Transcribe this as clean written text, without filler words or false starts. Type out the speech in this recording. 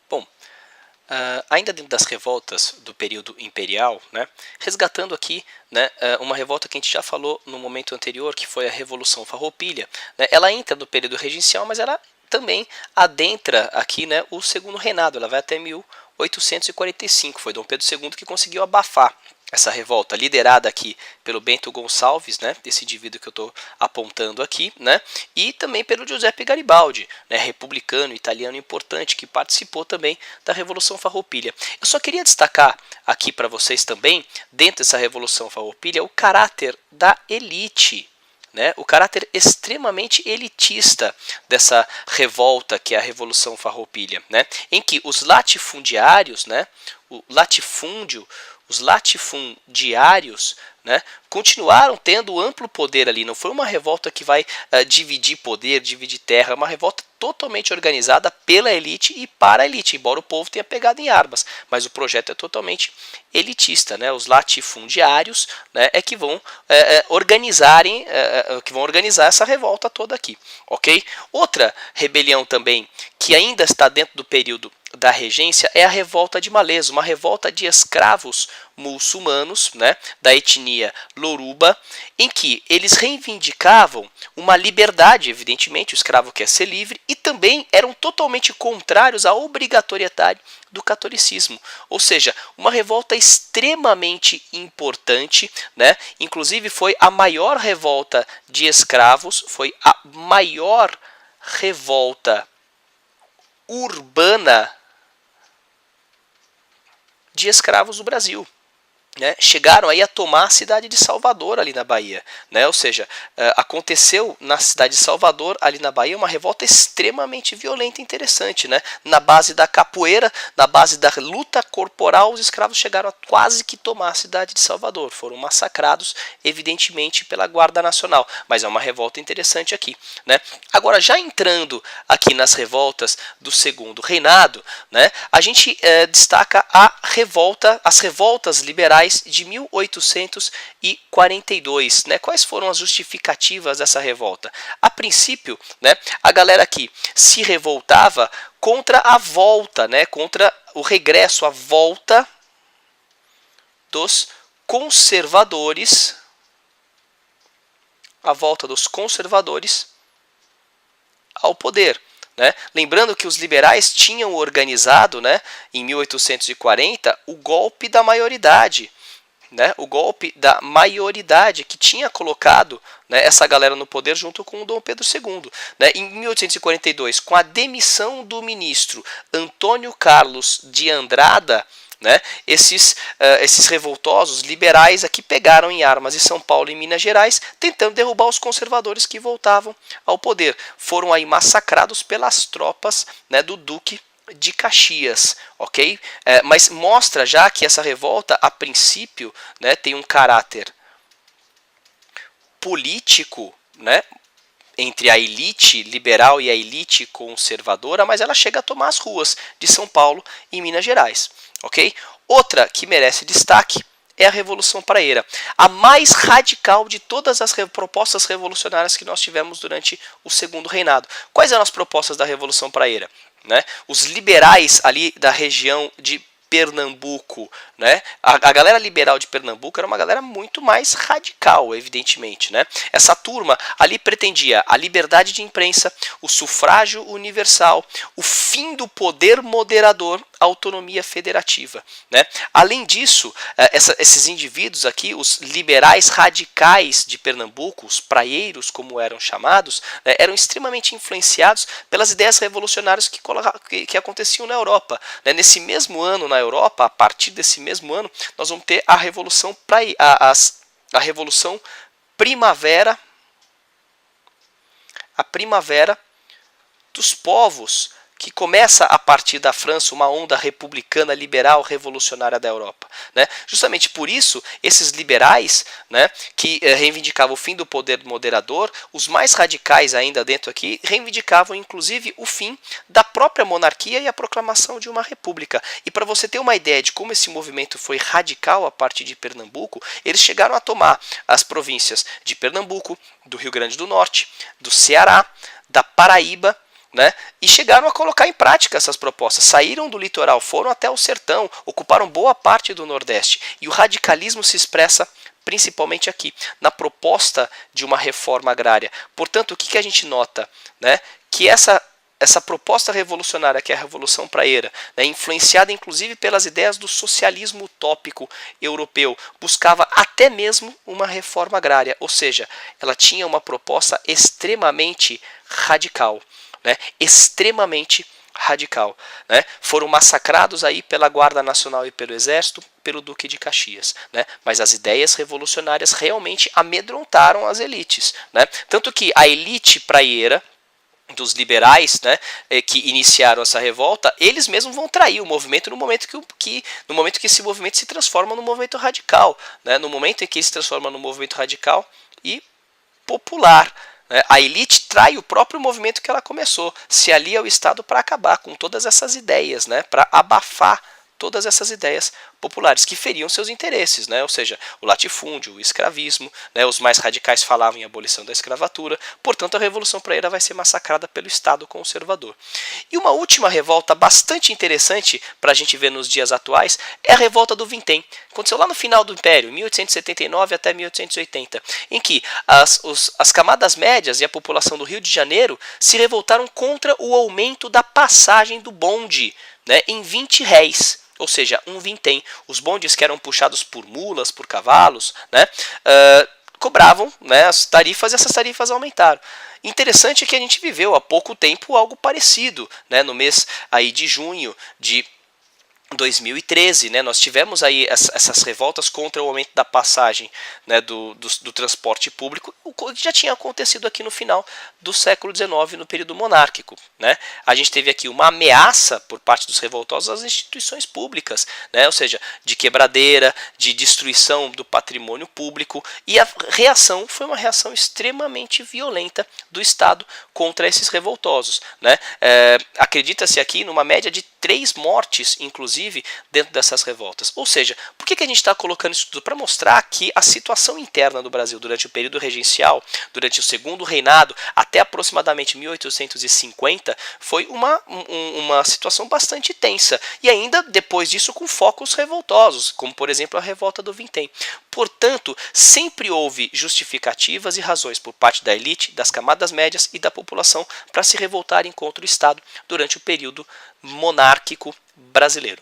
Bom, ainda dentro das revoltas do período imperial, né, resgatando aqui, né, uma revolta que a gente já falou no momento anterior, que foi a Revolução Farroupilha, né, ela entra no período regencial, mas ela também adentra aqui, né, o segundo reinado, ela vai até 1845, foi Dom Pedro II que conseguiu abafar essa revolta, liderada aqui pelo Bento Gonçalves, né, esse indivíduo que eu estou apontando aqui, né, e também pelo Giuseppe Garibaldi, né, republicano italiano importante, que participou também da Revolução Farroupilha. Eu só queria destacar aqui para vocês também, dentro dessa Revolução Farroupilha, o caráter da elite, né, o caráter extremamente elitista dessa revolta que é a Revolução Farroupilha, né, em que os latifundiários, né, o latifúndio, os latifundiários, né, continuaram tendo amplo poder ali. Não foi uma revolta que vai dividir poder, dividir terra. É uma revolta totalmente organizada pela elite e para a elite, embora o povo tenha pegado em armas. Mas o projeto é totalmente elitista, né? Os latifundiários, né, é que vão que vão organizar essa revolta toda aqui, ok? Outra rebelião também que ainda está dentro do período da regência é a revolta de Malês, uma revolta de escravos muçulmanos, né, da etnia Loruba, em que eles reivindicavam uma liberdade, evidentemente, o escravo quer ser livre, e também eram totalmente contrários à obrigatoriedade do catolicismo, ou seja, uma revolta extremamente importante, né? Inclusive foi a maior revolta de escravos, foi a maior revolta urbana de escravos do Brasil. Né, chegaram aí a tomar a cidade de Salvador ali na Bahia, né, ou seja, aconteceu na cidade de Salvador ali na Bahia uma revolta extremamente violenta e interessante, né, na base da capoeira, na base da luta corporal, os escravos chegaram a quase que tomar a cidade de Salvador, foram massacrados evidentemente pela Guarda Nacional, mas é uma revolta interessante aqui, né. Agora já entrando aqui nas revoltas do segundo reinado, né, a gente destaca as revoltas liberais de 1842, né? Quais foram as justificativas dessa revolta? A princípio, né, a galera aqui se revoltava contra a volta, né, contra o regresso, a volta dos conservadores, ao poder. Né? Lembrando que os liberais tinham organizado, né, em 1840 o golpe da maioridade, né, o golpe da maioridade que tinha colocado, né, essa galera no poder junto com o Dom Pedro II. Né? Em 1842, com a demissão do ministro Antônio Carlos de Andrada, né, esses revoltosos liberais aqui pegaram em armas em São Paulo e Minas Gerais, tentando derrubar os conservadores que voltavam ao poder. Foram aí massacrados pelas tropas, né, do Duque de Caxias, ok? Mas mostra já que essa revolta, a princípio, né, tem um caráter político, né, entre a elite liberal e a elite conservadora, mas ela chega a tomar as ruas de São Paulo e Minas Gerais, ok? Outra que merece destaque é a Revolução Praieira, a mais radical de todas as propostas revolucionárias que nós tivemos durante o segundo reinado. Quais eram as propostas da Revolução Praieira? Né? Os liberais ali da região de Pernambuco, né? A galera liberal de Pernambuco era uma galera muito mais radical, evidentemente, né? Essa turma ali pretendia a liberdade de imprensa, o sufrágio universal, o fim do poder moderador, a autonomia federativa, né? Além disso, esses indivíduos aqui, os liberais radicais de Pernambuco, os praieiros, como eram chamados, né, eram extremamente influenciados pelas ideias revolucionárias que aconteciam na Europa. Né? Nesse mesmo ano, na Europa, a partir desse mesmo ano, nós vamos ter a Revolução a Revolução Primavera, a Primavera dos Povos, que começa a partir da França uma onda republicana, liberal, revolucionária da Europa. Né? Justamente por isso, esses liberais, né, que reivindicavam o fim do poder moderador, os mais radicais ainda dentro aqui, reivindicavam inclusive o fim da própria monarquia e a proclamação de uma república. E para você ter uma ideia de como esse movimento foi radical a partir de Pernambuco, eles chegaram a tomar as províncias de Pernambuco, do Rio Grande do Norte, do Ceará, da Paraíba, né, e chegaram a colocar em prática essas propostas. Saíram do litoral, foram até o sertão, ocuparam boa parte do Nordeste. E o radicalismo se expressa principalmente aqui, na proposta de uma reforma agrária. Portanto, o que a gente nota? Né, que essa proposta revolucionária, que é a Revolução Praeira, né, influenciada inclusive pelas ideias do socialismo utópico europeu, buscava até mesmo uma reforma agrária, ou seja, ela tinha uma proposta extremamente radical, né, extremamente radical. Né? Foram massacrados aí pela Guarda Nacional e pelo Exército, pelo Duque de Caxias. Né? Mas as ideias revolucionárias realmente amedrontaram as elites. Né? Tanto que a elite praieira, dos liberais, né, que iniciaram essa revolta, eles mesmos vão trair o movimento no momento que esse movimento se transforma num movimento radical, né, no momento em que ele se transforma num movimento radical e popular. Né, a elite trai o próprio movimento que ela começou, se alia ao Estado para acabar com todas essas ideias, né, para abafar todas essas ideias populares que feriam seus interesses, né? Ou seja, o latifúndio, o escravismo, né? Os mais radicais falavam em abolição da escravatura, portanto a Revolução Praeira vai ser massacrada pelo Estado conservador. E uma última revolta bastante interessante para a gente ver nos dias atuais é a revolta do Vintém, aconteceu lá no final do Império, 1879 até 1880, em que as camadas médias e a população do Rio de Janeiro se revoltaram contra o aumento da passagem do bonde, né, em 20 réis. Ou seja, um vintém. Os bondes que eram puxados por mulas, por cavalos, né, cobravam, né, as tarifas e essas tarifas aumentaram. Interessante que a gente viveu há pouco tempo algo parecido, né, no mês aí de junho de 2013, né, nós tivemos aí essas revoltas contra o aumento da passagem, né, do transporte público, o que já tinha acontecido aqui no final do século XIX, no período monárquico. Né? A gente teve aqui uma ameaça por parte dos revoltosos às instituições públicas, né, ou seja, de quebradeira, de destruição do patrimônio público, e a reação foi uma reação extremamente violenta do Estado contra esses revoltosos. Né? Acredita-se aqui numa média de 3 mortes, inclusive, dentro dessas revoltas. Ou seja, por que a gente está colocando isso tudo? Para mostrar que a situação interna do Brasil durante o período regencial, durante o segundo reinado, até aproximadamente 1850, foi uma situação bastante tensa. E ainda depois disso com focos revoltosos, como por exemplo a revolta do Vintém. Portanto, sempre houve justificativas e razões por parte da elite, das camadas médias e da população para se revoltarem contra o Estado durante o período monárquico brasileiro.